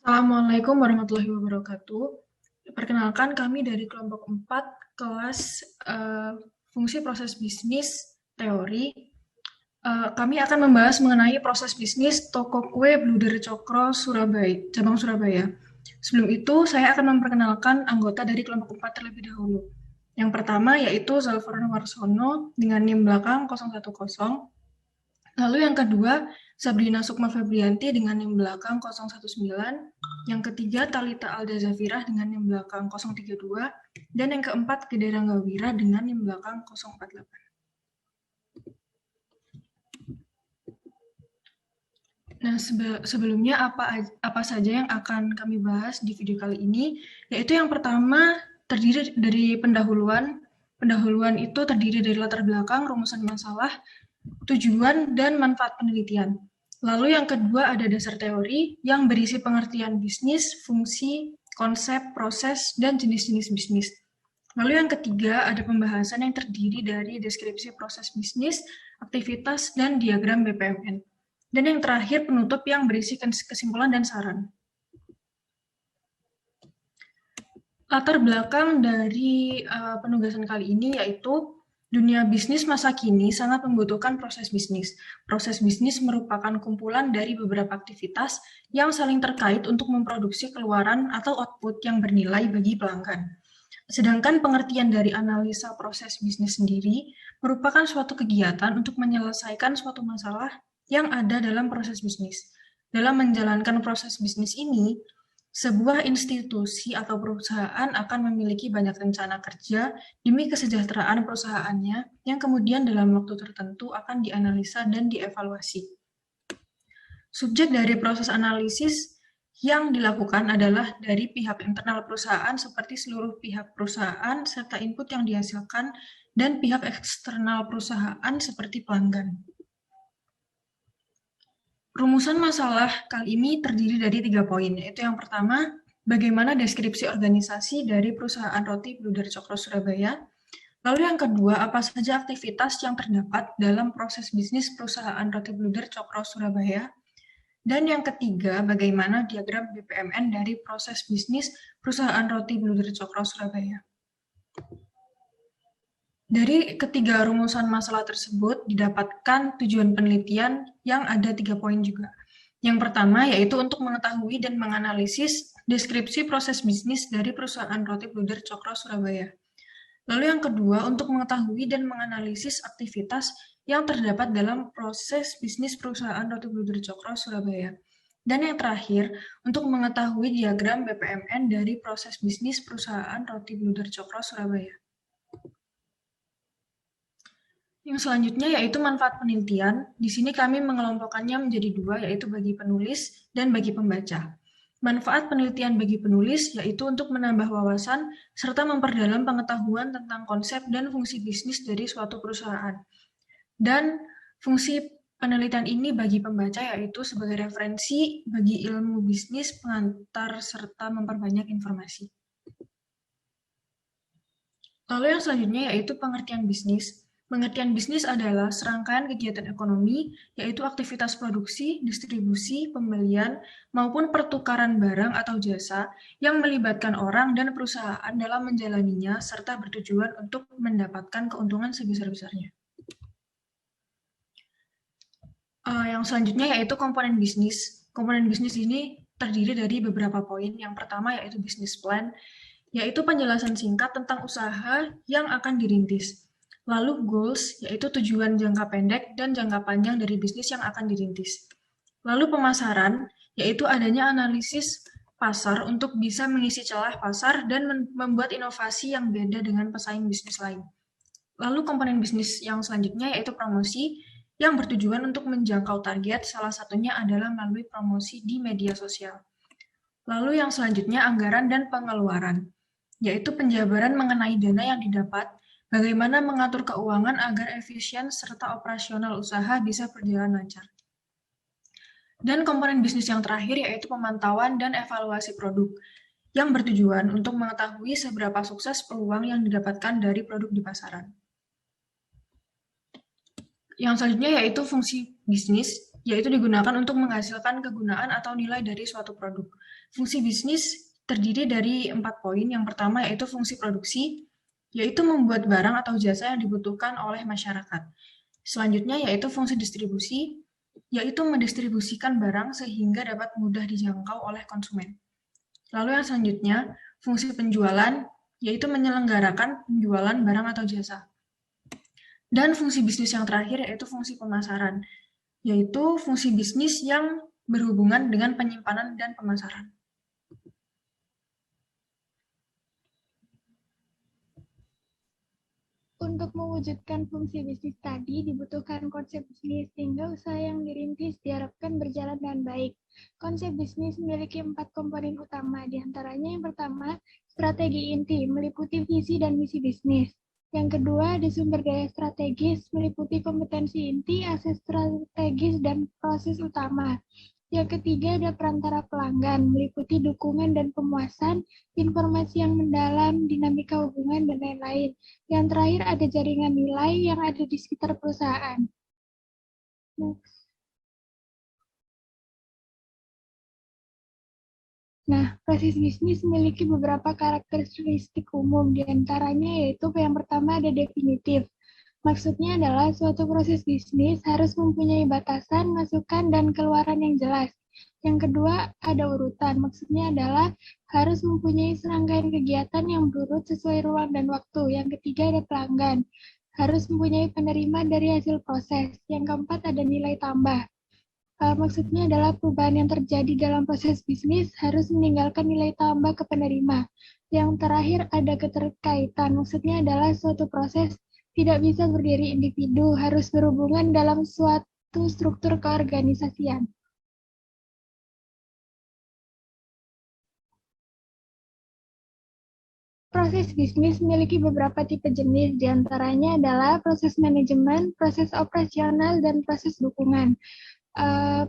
Assalamualaikum warahmatullahi wabarakatuh. Perkenalkan kami dari kelompok 4 kelas fungsi proses bisnis teori. Kami akan membahas mengenai proses bisnis toko kue Bluder Cokro Surabaya, cabang Surabaya. Sebelum itu, saya akan memperkenalkan anggota dari kelompok 4 terlebih dahulu. Yang pertama yaitu Zalfarno Warsono dengan NIM belakang 010. Lalu yang kedua, Sabrina Sukma Febrianti dengan NIM belakang 019. Yang ketiga, Talita Alda Zafirah dengan NIM belakang 032. Dan yang keempat, Gede Rangga Wira dengan NIM belakang 048. Nah, sebelumnya apa saja yang akan kami bahas di video kali ini, yaitu yang pertama terdiri dari pendahuluan. Pendahuluan itu terdiri dari latar belakang, rumusan masalah, tujuan, dan manfaat penelitian. Lalu yang kedua ada dasar teori yang berisi pengertian bisnis, fungsi, konsep, proses, dan jenis-jenis bisnis. Lalu yang ketiga ada pembahasan yang terdiri dari deskripsi proses bisnis, aktivitas, dan diagram BPMN. Dan yang terakhir penutup yang berisi kesimpulan dan saran. Latar belakang dari penugasan kali ini yaitu dunia bisnis masa kini sangat membutuhkan proses bisnis. Proses bisnis merupakan kumpulan dari beberapa aktivitas yang saling terkait untuk memproduksi keluaran atau output yang bernilai bagi pelanggan. Sedangkan pengertian dari analisa proses bisnis sendiri merupakan suatu kegiatan untuk menyelesaikan suatu masalah yang ada dalam proses bisnis. Dalam menjalankan proses bisnis ini, sebuah institusi atau perusahaan akan memiliki banyak rencana kerja demi kesejahteraan perusahaannya yang kemudian dalam waktu tertentu akan dianalisa dan dievaluasi. Subjek dari proses analisis yang dilakukan adalah dari pihak internal perusahaan seperti seluruh pihak perusahaan serta input yang dihasilkan dan pihak eksternal perusahaan seperti pelanggan. Rumusan masalah kali ini terdiri dari 3 poin, yaitu yang pertama, bagaimana deskripsi organisasi dari perusahaan roti Bluder Cokro Surabaya. Lalu yang kedua, apa saja aktivitas yang terdapat dalam proses bisnis perusahaan roti Bluder Cokro Surabaya. Dan yang ketiga, bagaimana diagram BPMN dari proses bisnis perusahaan roti Bluder Cokro Surabaya. Dari ketiga rumusan masalah tersebut didapatkan tujuan penelitian yang ada 3 poin juga. Yang pertama yaitu untuk mengetahui dan menganalisis deskripsi proses bisnis dari perusahaan roti Bluder Cokro Surabaya. Lalu yang kedua untuk mengetahui dan menganalisis aktivitas yang terdapat dalam proses bisnis perusahaan roti Bluder Cokro Surabaya. Dan yang terakhir untuk mengetahui diagram BPMN dari proses bisnis perusahaan roti Bluder Cokro Surabaya. Yang selanjutnya yaitu manfaat penelitian. Di sini kami mengelompokkannya menjadi 2, yaitu bagi penulis dan bagi pembaca. Manfaat penelitian bagi penulis yaitu untuk menambah wawasan serta memperdalam pengetahuan tentang konsep dan fungsi bisnis dari suatu perusahaan. Dan fungsi penelitian ini bagi pembaca yaitu sebagai referensi bagi ilmu bisnis, pengantar, serta memperbanyak informasi. Lalu yang selanjutnya yaitu pengertian bisnis. Pengertian bisnis adalah serangkaian kegiatan ekonomi, yaitu aktivitas produksi, distribusi, pembelian, maupun pertukaran barang atau jasa yang melibatkan orang dan perusahaan dalam menjalaninya serta bertujuan untuk mendapatkan keuntungan sebesar-besarnya. Yang selanjutnya yaitu komponen bisnis. Komponen bisnis ini terdiri dari beberapa poin. Yang pertama yaitu business plan, yaitu penjelasan singkat tentang usaha yang akan dirintis. Lalu goals, yaitu tujuan jangka pendek dan jangka panjang dari bisnis yang akan dirintis. Lalu pemasaran, yaitu adanya analisis pasar untuk bisa mengisi celah pasar dan membuat inovasi yang beda dengan pesaing bisnis lain. Lalu komponen bisnis yang selanjutnya yaitu promosi, yang bertujuan untuk menjangkau target, salah satunya adalah melalui promosi di media sosial. Lalu yang selanjutnya anggaran dan pengeluaran, yaitu penjabaran mengenai dana yang didapat, bagaimana mengatur keuangan agar efisien serta operasional usaha bisa berjalan lancar. Dan komponen bisnis yang terakhir yaitu pemantauan dan evaluasi produk, yang bertujuan untuk mengetahui seberapa sukses peluang yang didapatkan dari produk di pasaran. Yang selanjutnya yaitu fungsi bisnis. yaitu digunakan untuk menghasilkan kegunaan atau nilai dari suatu produk. Fungsi bisnis terdiri dari 4 poin. Yang pertama yaitu fungsi produksi, yaitu membuat barang atau jasa yang dibutuhkan oleh masyarakat. Selanjutnya yaitu fungsi distribusi, yaitu mendistribusikan barang sehingga dapat mudah dijangkau oleh konsumen. Lalu yang selanjutnya, fungsi penjualan, yaitu menyelenggarakan penjualan barang atau jasa. Dan fungsi bisnis yang terakhir yaitu fungsi pemasaran, yaitu fungsi bisnis yang berhubungan dengan penyimpanan dan pemasaran. Untuk mewujudkan fungsi bisnis tadi, dibutuhkan konsep bisnis, sehingga usaha yang dirintis diharapkan berjalan dengan baik. Konsep bisnis memiliki 4 komponen utama, diantaranya yang pertama, strategi inti, meliputi visi dan misi bisnis. Yang kedua, ada sumber daya strategis, meliputi kompetensi inti, aset strategis, dan proses utama. Yang ketiga, ada perantara pelanggan, meliputi dukungan dan pemuasan, informasi yang mendalam, dinamika hubungan, dan lain-lain. Yang terakhir, ada jaringan nilai yang ada di sekitar perusahaan. Next. Nah, proses bisnis memiliki beberapa karakteristik umum, diantaranya yaitu yang pertama ada definitif. Maksudnya adalah suatu proses bisnis harus mempunyai batasan, masukan, dan keluaran yang jelas. Yang kedua, ada urutan. Maksudnya adalah harus mempunyai serangkaian kegiatan yang berurut sesuai ruang dan waktu. Yang ketiga, ada pelanggan. Harus mempunyai penerima dari hasil proses. Yang keempat, ada nilai tambah. Maksudnya adalah perubahan yang terjadi dalam proses bisnis harus meninggalkan nilai tambah ke penerima. Yang terakhir, ada keterkaitan. Maksudnya adalah suatu proses tidak bisa berdiri individu, harus berhubungan dalam suatu struktur keorganisasian. Proses bisnis memiliki beberapa tipe jenis, diantaranya adalah proses manajemen, proses operasional, dan proses dukungan.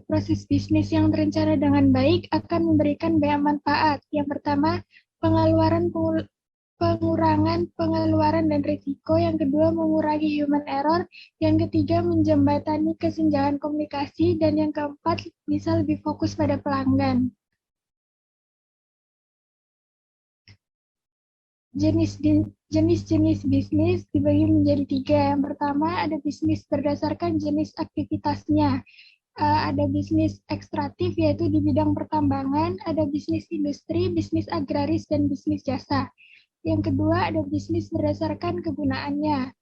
Proses bisnis yang terencana dengan baik akan memberikan banyak manfaat. Yang pertama, pengurangan pengeluaran dan risiko. Yang kedua, mengurangi human error. Yang ketiga, menjembatani kesenjangan komunikasi. Dan yang keempat, bisa lebih fokus pada pelanggan. Jenis-jenis bisnis dibagi menjadi 3. Yang pertama, ada bisnis berdasarkan jenis aktivitasnya. Ada bisnis ekstraktif, yaitu di bidang pertambangan, ada bisnis industri, bisnis agraris, dan bisnis jasa. Yang kedua, ada bisnis berdasarkan kegunaannya.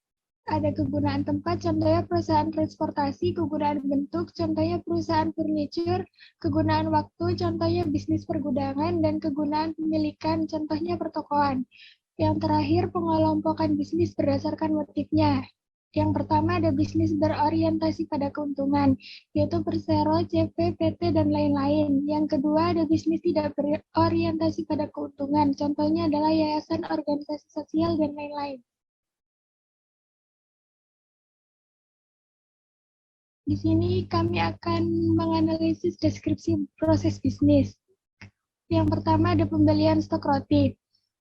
Ada kegunaan tempat, contohnya perusahaan transportasi, kegunaan bentuk, contohnya perusahaan furniture, kegunaan waktu, contohnya bisnis pergudangan, dan kegunaan pemilikan, contohnya pertokoan. Yang terakhir, pengelompokan bisnis berdasarkan motifnya. Yang pertama ada bisnis berorientasi pada keuntungan, yaitu persero, CP, PT, dan lain-lain. Yang kedua ada bisnis tidak berorientasi pada keuntungan, contohnya adalah yayasan, organisasi sosial, dan lain-lain. Di sini kami akan menganalisis deskripsi proses bisnis. Yang pertama ada pembelian stok roti.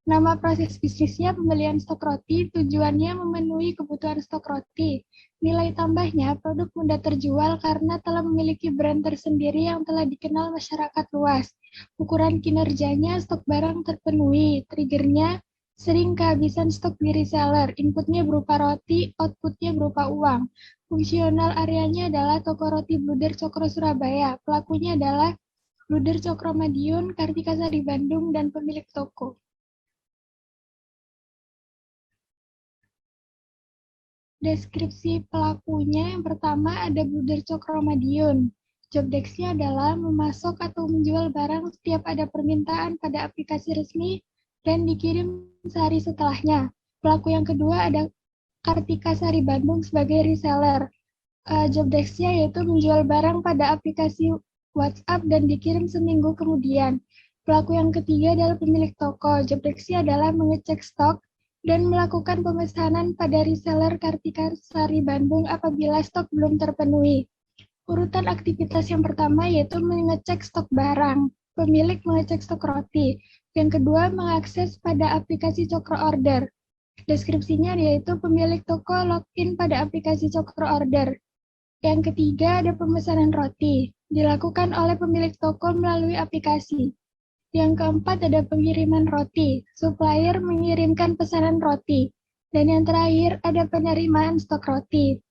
Nama proses bisnisnya pembelian stok roti, tujuannya memenuhi kebutuhan stok roti. Nilai tambahnya, produk mudah terjual karena telah memiliki brand tersendiri yang telah dikenal masyarakat luas. Ukuran kinerjanya, stok barang terpenuhi. Triggernya, sering kehabisan stok di reseller. Inputnya berupa roti, outputnya berupa uang. Fungsional areanya adalah toko roti Bluder Cokro Surabaya. Pelakunya adalah Bluder Cokro Madiun, Kartika Sari Bandung, dan pemilik toko. Deskripsi pelakunya yang pertama ada Bluder Cokro Madiun. Job desk-nya adalah memasok atau menjual barang setiap ada permintaan pada aplikasi resmi dan dikirim sehari setelahnya. Pelaku yang kedua ada Kartika Sari Bandung sebagai reseller. Job desk-nya yaitu menjual barang pada aplikasi WhatsApp dan dikirim seminggu kemudian. Pelaku yang ketiga adalah pemilik toko. Job desk-nya adalah mengecek stok dan melakukan pemesanan pada reseller Kartika Sari Bandung apabila stok belum terpenuhi. Urutan aktivitas yang pertama yaitu mengecek stok barang. Pemilik mengecek stok roti. Yang kedua, mengakses pada aplikasi Cokro Order. Deskripsinya yaitu pemilik toko login pada aplikasi Cokro Order. Yang ketiga ada pemesanan roti, dilakukan oleh pemilik toko melalui aplikasi. Yang keempat ada pengiriman roti, supplier mengirimkan pesanan roti. Dan yang terakhir ada penerimaan stok roti.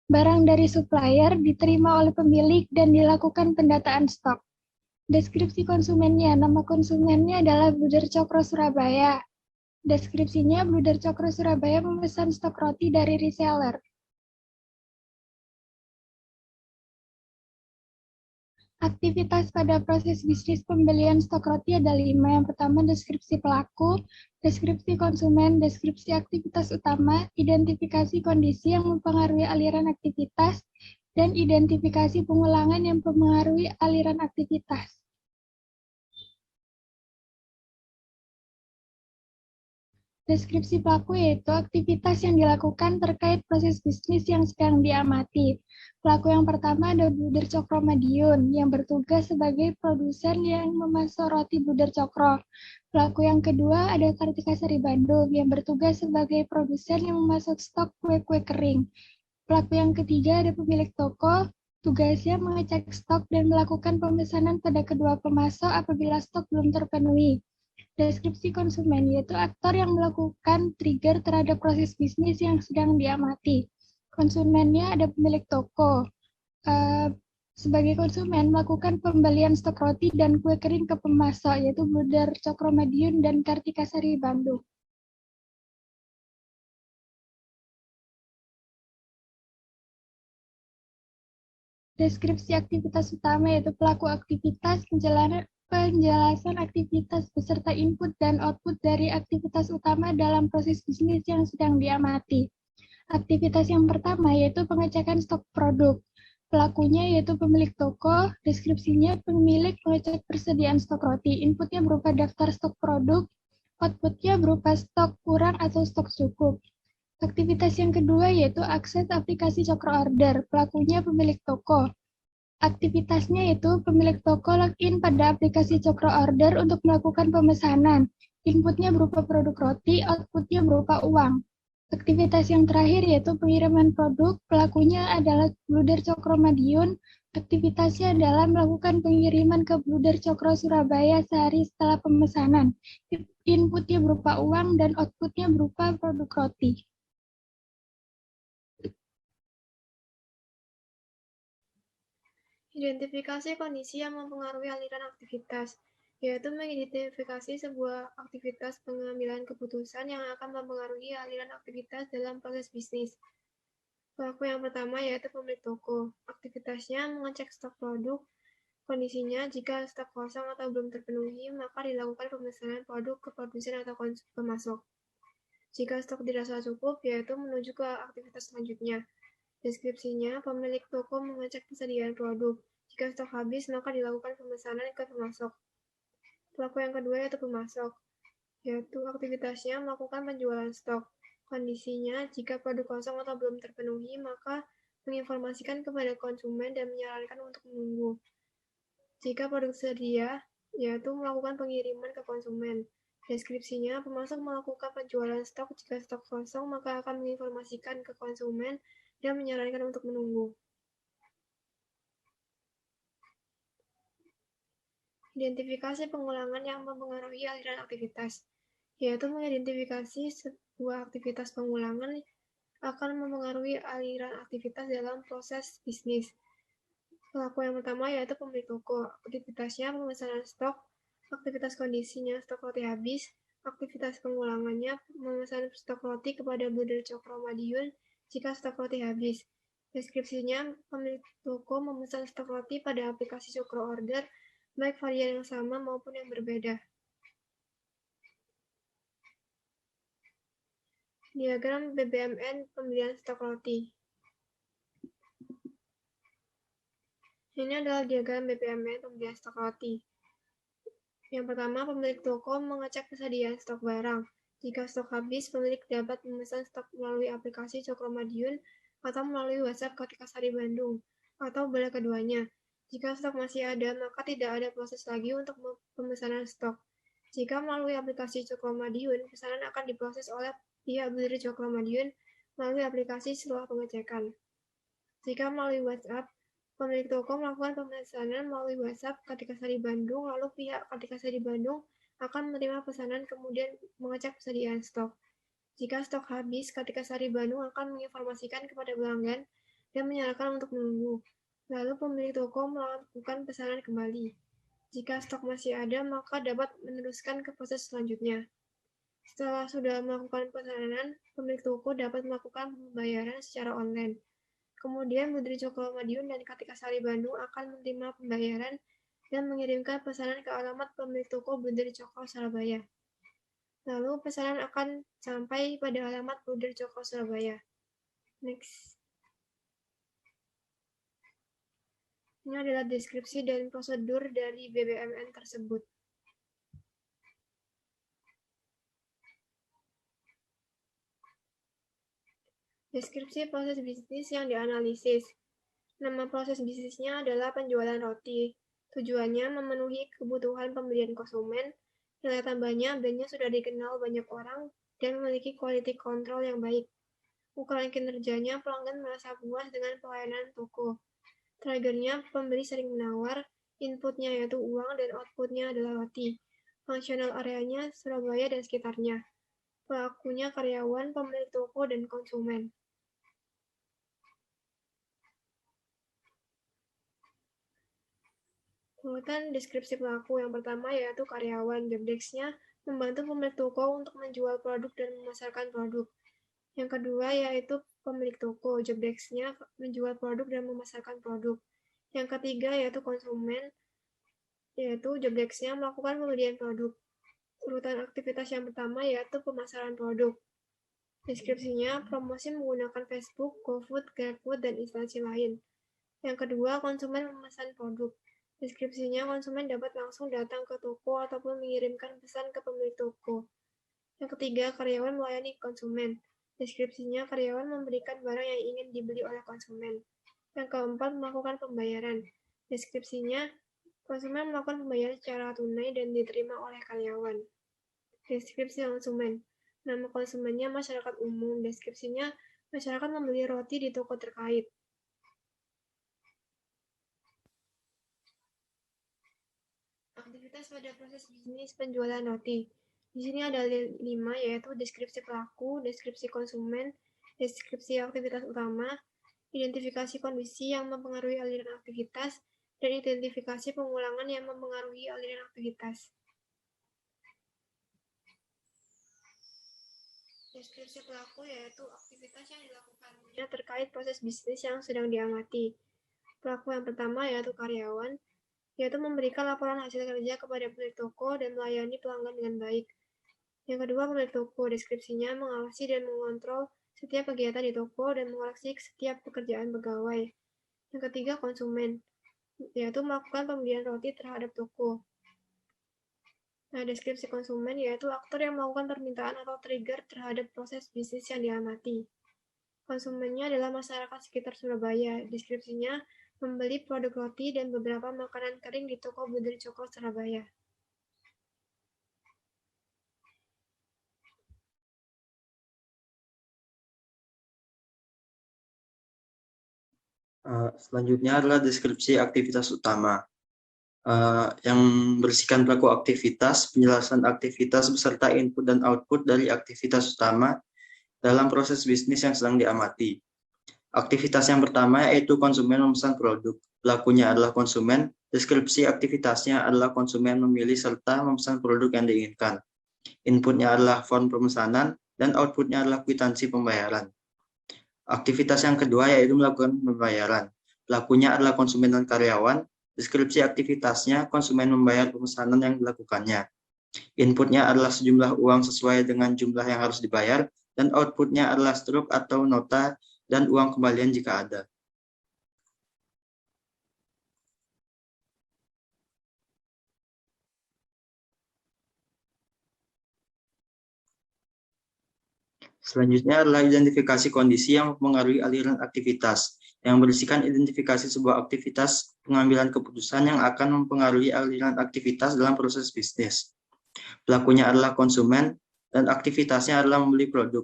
Barang dari supplier diterima oleh pemilik dan dilakukan pendataan stok. Deskripsi konsumennya, nama konsumennya adalah Bluder Cokro Surabaya. Deskripsinya, Bluder Cokro Surabaya memesan stok roti dari reseller. Aktivitas pada proses bisnis pembelian stok roti ada 5. Yang pertama, deskripsi pelaku, deskripsi konsumen, deskripsi aktivitas utama, identifikasi kondisi yang mempengaruhi aliran aktivitas, dan identifikasi pengulangan yang mempengaruhi aliran aktivitas. Deskripsi pelaku yaitu aktivitas yang dilakukan terkait proses bisnis yang sedang diamati. Pelaku yang pertama ada Bluder Cokro Madiun yang bertugas sebagai produsen yang memasok roti Bluder Cokro. Pelaku yang kedua ada Kartika Sari Bandung yang bertugas sebagai produsen yang memasok stok kue-kue kering. Pelaku yang ketiga ada pemilik toko, tugasnya mengecek stok dan melakukan pemesanan pada kedua pemasok apabila stok belum terpenuhi. Deskripsi konsumen yaitu aktor yang melakukan trigger terhadap proses bisnis yang sedang diamati. Konsumennya ada pemilik toko. Sebagai konsumen melakukan pembelian stok roti dan kue kering ke pemasok yaitu Bluder Cokro Madiun dan Kartika Sari Bandung. Deskripsi aktivitas utama yaitu pelaku aktivitas, penjelasan aktivitas beserta input dan output dari aktivitas utama dalam proses bisnis yang sedang diamati. Aktivitas yang pertama yaitu pengecekan stok produk. Pelakunya yaitu pemilik toko, deskripsinya pemilik mengecek persediaan stok roti. Inputnya berupa daftar stok produk, outputnya berupa stok kurang atau stok cukup. Aktivitas yang kedua yaitu akses aplikasi Cokro Order. Pelakunya pemilik toko. Aktivitasnya yaitu pemilik toko login pada aplikasi Cokro Order untuk melakukan pemesanan. Inputnya berupa produk roti, outputnya berupa uang. Aktivitas yang terakhir yaitu pengiriman produk. Pelakunya adalah Bluder Cokro Madiun. Aktivitasnya adalah melakukan pengiriman ke Bluder Cokro Surabaya sehari setelah pemesanan. Inputnya berupa uang dan outputnya berupa produk roti. Identifikasi kondisi yang mempengaruhi aliran aktivitas, yaitu mengidentifikasi sebuah aktivitas pengambilan keputusan yang akan mempengaruhi aliran aktivitas dalam proses bisnis. Pelaku yang pertama yaitu pemilik toko. Aktivitasnya mengecek stok produk. Kondisinya, jika stok kosong atau belum terpenuhi, maka dilakukan pemesanan produk ke produsen atau pemasok. Jika stok dirasa cukup, yaitu menuju ke aktivitas selanjutnya. Deskripsinya, pemilik toko mengecek persediaan produk. Jika stok habis, maka dilakukan pemesanan ke pemasok. Pelaku yang kedua yaitu pemasok, yaitu aktivitasnya melakukan penjualan stok. Kondisinya, jika produk kosong atau belum terpenuhi, maka menginformasikan kepada konsumen dan menyarankan untuk menunggu. Jika produk tersedia, yaitu melakukan pengiriman ke konsumen. Deskripsinya, pemasok melakukan penjualan stok. Jika stok kosong, maka akan menginformasikan ke konsumen dan menyarankan untuk menunggu. Identifikasi pengulangan yang mempengaruhi aliran aktivitas, yaitu mengidentifikasi sebuah aktivitas pengulangan akan mempengaruhi aliran aktivitas dalam proses bisnis. Pelaku yang pertama yaitu pemilik toko. Aktivitasnya pemesanan stok, aktivitas kondisinya stok roti habis, aktivitas pengulangannya memesan stok roti kepada Bluder Cokro Madiun jika stok roti habis. Deskripsinya, pemilik toko memesan stok roti pada aplikasi Cokro Order, baik varian yang sama maupun yang berbeda. Diagram BBMN pembelian stok roti. Ini adalah diagram BBMN pembelian stok roti. Yang pertama, pemilik toko mengecek persediaan stok barang. Jika stok habis, pemilik dapat memesan stok melalui aplikasi Cokro Madiun atau melalui WhatsApp Kartika Sari Bandung, atau boleh keduanya. Jika stok masih ada, maka tidak ada proses lagi untuk pemesanan stok. Jika melalui aplikasi Cokro Madiun, pesanan akan diproses oleh pihak Bluder Cokro Madiun melalui aplikasi setelah pengecekan. Jika melalui WhatsApp, pemilik toko melakukan pemesanan melalui WhatsApp Kartika Sari Bandung, lalu pihak Kartika Sari Bandung akan menerima pesanan kemudian mengecek persediaan stok. Jika stok habis, Kartika Sari Bandung akan menginformasikan kepada pelanggan dan menyarankan untuk menunggu. Lalu pemilik toko melakukan pesanan kembali. Jika stok masih ada, maka dapat meneruskan ke proses selanjutnya. Setelah sudah melakukan pesanan, pemilik toko dapat melakukan pembayaran secara online. Kemudian Putri Cokro Madiun dan Kartika Sari Bandung akan menerima pembayaran dan mengirimkan pesanan ke alamat pemilik toko Putri Cokro Surabaya. Lalu pesanan akan sampai pada alamat Putri Cokro Surabaya. Next. Ini adalah deskripsi dan prosedur dari BBMN tersebut. Deskripsi proses bisnis yang dianalisis. Nama proses bisnisnya adalah penjualan roti. Tujuannya memenuhi kebutuhan pembelian konsumen. Nilai tambahnya brandnya sudah dikenal banyak orang dan memiliki quality control yang baik. Ukuran kinerjanya pelanggan merasa puas dengan pelayanan toko. Triggernya pembeli sering menawar, inputnya yaitu uang dan outputnya adalah roti. Functional areanya Surabaya dan sekitarnya. Pelakunya karyawan, pemilik toko, dan konsumen. Urutan deskripsi pelaku yang pertama yaitu karyawan. Job desk-nya membantu pemilik toko untuk menjual produk dan memasarkan produk. Yang kedua yaitu pemilik toko. Job desk-nya menjual produk dan memasarkan produk. Yang ketiga yaitu konsumen, yaitu job desk-nya melakukan pembelian produk. Urutan aktivitas yang pertama yaitu pemasaran produk. Deskripsinya promosi menggunakan Facebook, GoFood, GrabFood, dan instansi lain. Yang kedua, konsumen memesan produk. Deskripsinya, konsumen dapat langsung datang ke toko ataupun mengirimkan pesan ke pemilik toko. Yang ketiga, karyawan melayani konsumen. Deskripsinya, karyawan memberikan barang yang ingin dibeli oleh konsumen. Yang keempat, melakukan pembayaran. Deskripsinya, konsumen melakukan pembayaran secara tunai dan diterima oleh karyawan. Deskripsi konsumen. Nama konsumennya masyarakat umum. Deskripsinya, masyarakat membeli roti di toko terkait. Aktivitas pada proses bisnis penjualan roti. Di sini ada 5, yaitu deskripsi pelaku, deskripsi konsumen, deskripsi aktivitas utama, identifikasi kondisi yang mempengaruhi aliran aktivitas, dan identifikasi pengulangan yang mempengaruhi aliran aktivitas. Deskripsi pelaku yaitu aktivitas yang dilakukannya terkait proses bisnis yang sedang diamati. Pelaku yang pertama yaitu karyawan, yaitu memberikan laporan hasil kerja kepada pemilik toko dan melayani pelanggan dengan baik. Yang kedua, pemilik toko. Deskripsinya mengawasi dan mengontrol setiap kegiatan di toko dan mengoreksi setiap pekerjaan pegawai. Yang ketiga, konsumen, yaitu melakukan pembelian roti terhadap toko. Nah, deskripsi konsumen yaitu aktor yang melakukan permintaan atau trigger terhadap proses bisnis yang diamati. Konsumennya adalah masyarakat sekitar Surabaya. Deskripsinya membeli produk roti dan beberapa makanan kering di toko Putri Cokro Surabaya. Selanjutnya adalah deskripsi aktivitas utama. Yang berisikan pelaku aktivitas, penjelasan aktivitas beserta input dan output dari aktivitas utama dalam proses bisnis yang sedang diamati. Aktivitas yang pertama yaitu konsumen memesan produk. Pelakunya adalah konsumen. Deskripsi aktivitasnya adalah konsumen memilih serta memesan produk yang diinginkan. Inputnya adalah form pemesanan dan outputnya adalah kwitansi pembayaran. Aktivitas yang kedua yaitu melakukan pembayaran. Pelakunya adalah konsumen dan karyawan. Deskripsi aktivitasnya, konsumen membayar pemesanan yang dilakukannya. Inputnya adalah sejumlah uang sesuai dengan jumlah yang harus dibayar, dan outputnya adalah struk atau nota dan uang kembalian jika ada. Selanjutnya adalah identifikasi kondisi yang mempengaruhi aliran aktivitas, yang berisikan identifikasi sebuah aktivitas pengambilan keputusan yang akan mempengaruhi aliran aktivitas dalam proses bisnis. Pelakunya adalah konsumen dan aktivitasnya adalah membeli produk.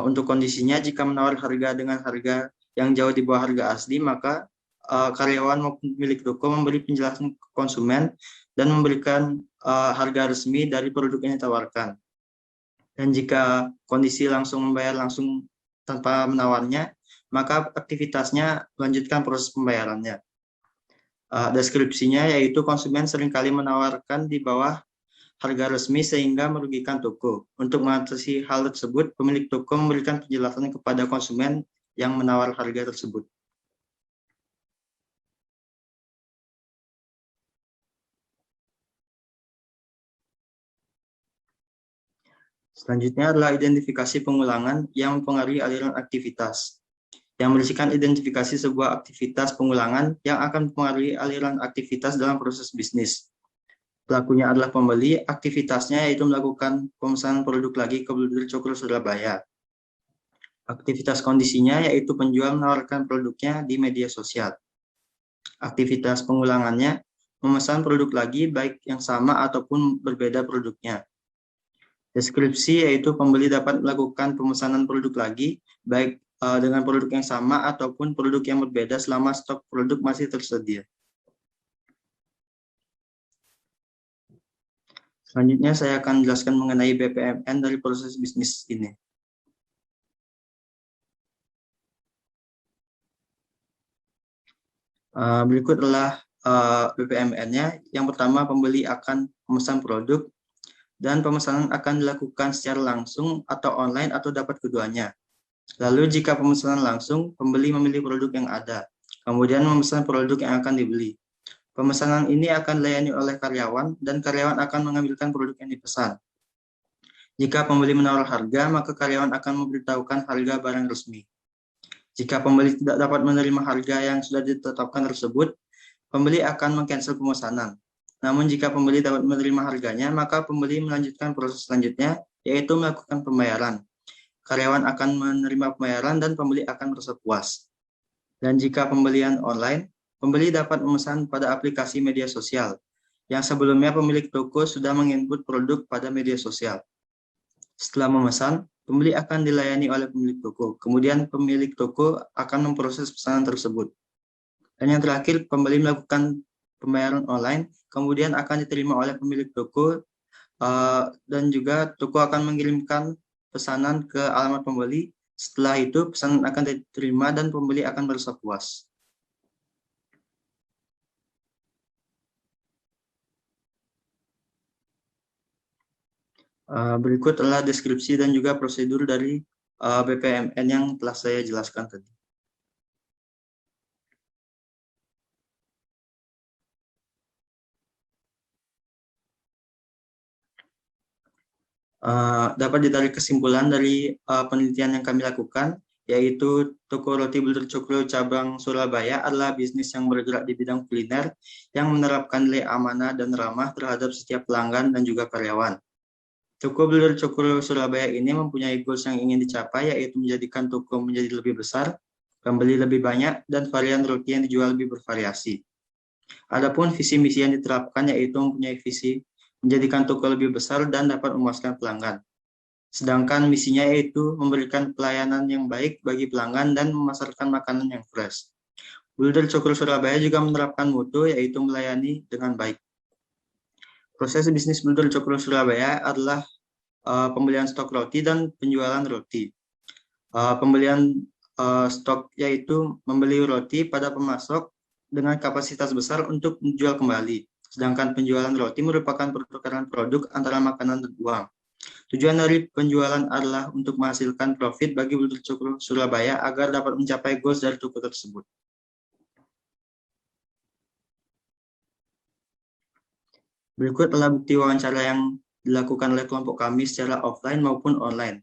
Untuk kondisinya, jika menawar harga dengan harga yang jauh di bawah harga asli, maka karyawan maupun pemilik toko memberi penjelasan ke konsumen dan memberikan harga resmi dari produk yang ditawarkan. Dan jika kondisi langsung membayar langsung tanpa menawarnya, maka aktivitasnya melanjutkan proses pembayarannya. Deskripsinya yaitu konsumen seringkali menawarkan di bawah harga resmi sehingga merugikan toko. Untuk mengatasi hal tersebut, pemilik toko memberikan penjelasan kepada konsumen yang menawar harga tersebut. Selanjutnya adalah identifikasi pengulangan yang mempengaruhi aliran aktivitas. Yang berisikan identifikasi sebuah aktivitas pengulangan yang akan mempengaruhi aliran aktivitas dalam proses bisnis. Pelakunya adalah pembeli, aktivitasnya yaitu melakukan pemesanan produk lagi ke Bluder Cokro Surabaya. Aktivitas kondisinya yaitu penjual menawarkan produknya di media sosial. Aktivitas pengulangannya memesan produk lagi baik yang sama ataupun berbeda produknya. Deskripsi yaitu pembeli dapat melakukan pemesanan produk lagi baik dengan produk yang sama ataupun produk yang berbeda selama stok produk masih tersedia. Selanjutnya saya akan jelaskan mengenai BPMN dari proses bisnis ini. Berikut adalah BPMN-nya. Yang pertama, pembeli akan memesan produk dan pemesanan akan dilakukan secara langsung atau online atau dapat keduanya. Lalu jika pemesanan langsung, pembeli memilih produk yang ada, kemudian memesan produk yang akan dibeli. Pemesanan ini akan dilayani oleh karyawan dan karyawan akan mengambilkan produk yang dipesan. Jika pembeli menawar harga, maka karyawan akan memberitahukan harga barang resmi. Jika pembeli tidak dapat menerima harga yang sudah ditetapkan tersebut, pembeli akan mengcancel pemesanan. Namun jika pembeli dapat menerima harganya, maka pembeli melanjutkan proses selanjutnya, yaitu melakukan pembayaran. Karyawan akan menerima pembayaran dan pembeli akan merasa puas. Dan jika pembelian online, pembeli dapat memesan pada aplikasi media sosial, yang sebelumnya pemilik toko sudah menginput produk pada media sosial. Setelah memesan, pembeli akan dilayani oleh pemilik toko. Kemudian pemilik toko akan memproses pesanan tersebut. Dan yang terakhir, pembeli melakukan pembayaran online, kemudian akan diterima oleh pemilik toko, dan juga toko akan mengirimkan pesanan ke alamat pembeli. Setelah itu, pesanan akan diterima dan pembeli akan merasa puas. Berikut adalah deskripsi dan juga prosedur dari BPMN yang telah saya jelaskan tadi. Dapat ditarik kesimpulan dari penelitian yang kami lakukan, yaitu toko roti Bluder Cokro cabang Surabaya adalah bisnis yang bergerak di bidang kuliner yang menerapkan nilai amanah dan ramah terhadap setiap pelanggan dan juga karyawan. Toko Bluder Cokro Surabaya ini mempunyai goals yang ingin dicapai, yaitu menjadikan toko menjadi lebih besar, pembeli lebih banyak, dan varian roti yang dijual lebih bervariasi. Adapun visi misi yang diterapkan yaitu mempunyai visi menjadikan toko lebih besar dan dapat memuaskan pelanggan. Sedangkan misinya yaitu memberikan pelayanan yang baik bagi pelanggan dan memasarkan makanan yang fresh. Bluder Cokro Surabaya juga menerapkan mutu yaitu melayani dengan baik. Proses bisnis Bluder Cokro Surabaya adalah pembelian stok roti dan penjualan roti. Pembelian stok yaitu membeli roti pada pemasok dengan kapasitas besar untuk menjual kembali. Sedangkan penjualan roti merupakan pertukaran produk antara makanan dan uang. Tujuan dari penjualan adalah untuk menghasilkan profit bagi Bluder Cokro Surabaya agar dapat mencapai goals dari toko tersebut. Berikut adalah bukti wawancara yang dilakukan oleh kelompok kami secara offline maupun online.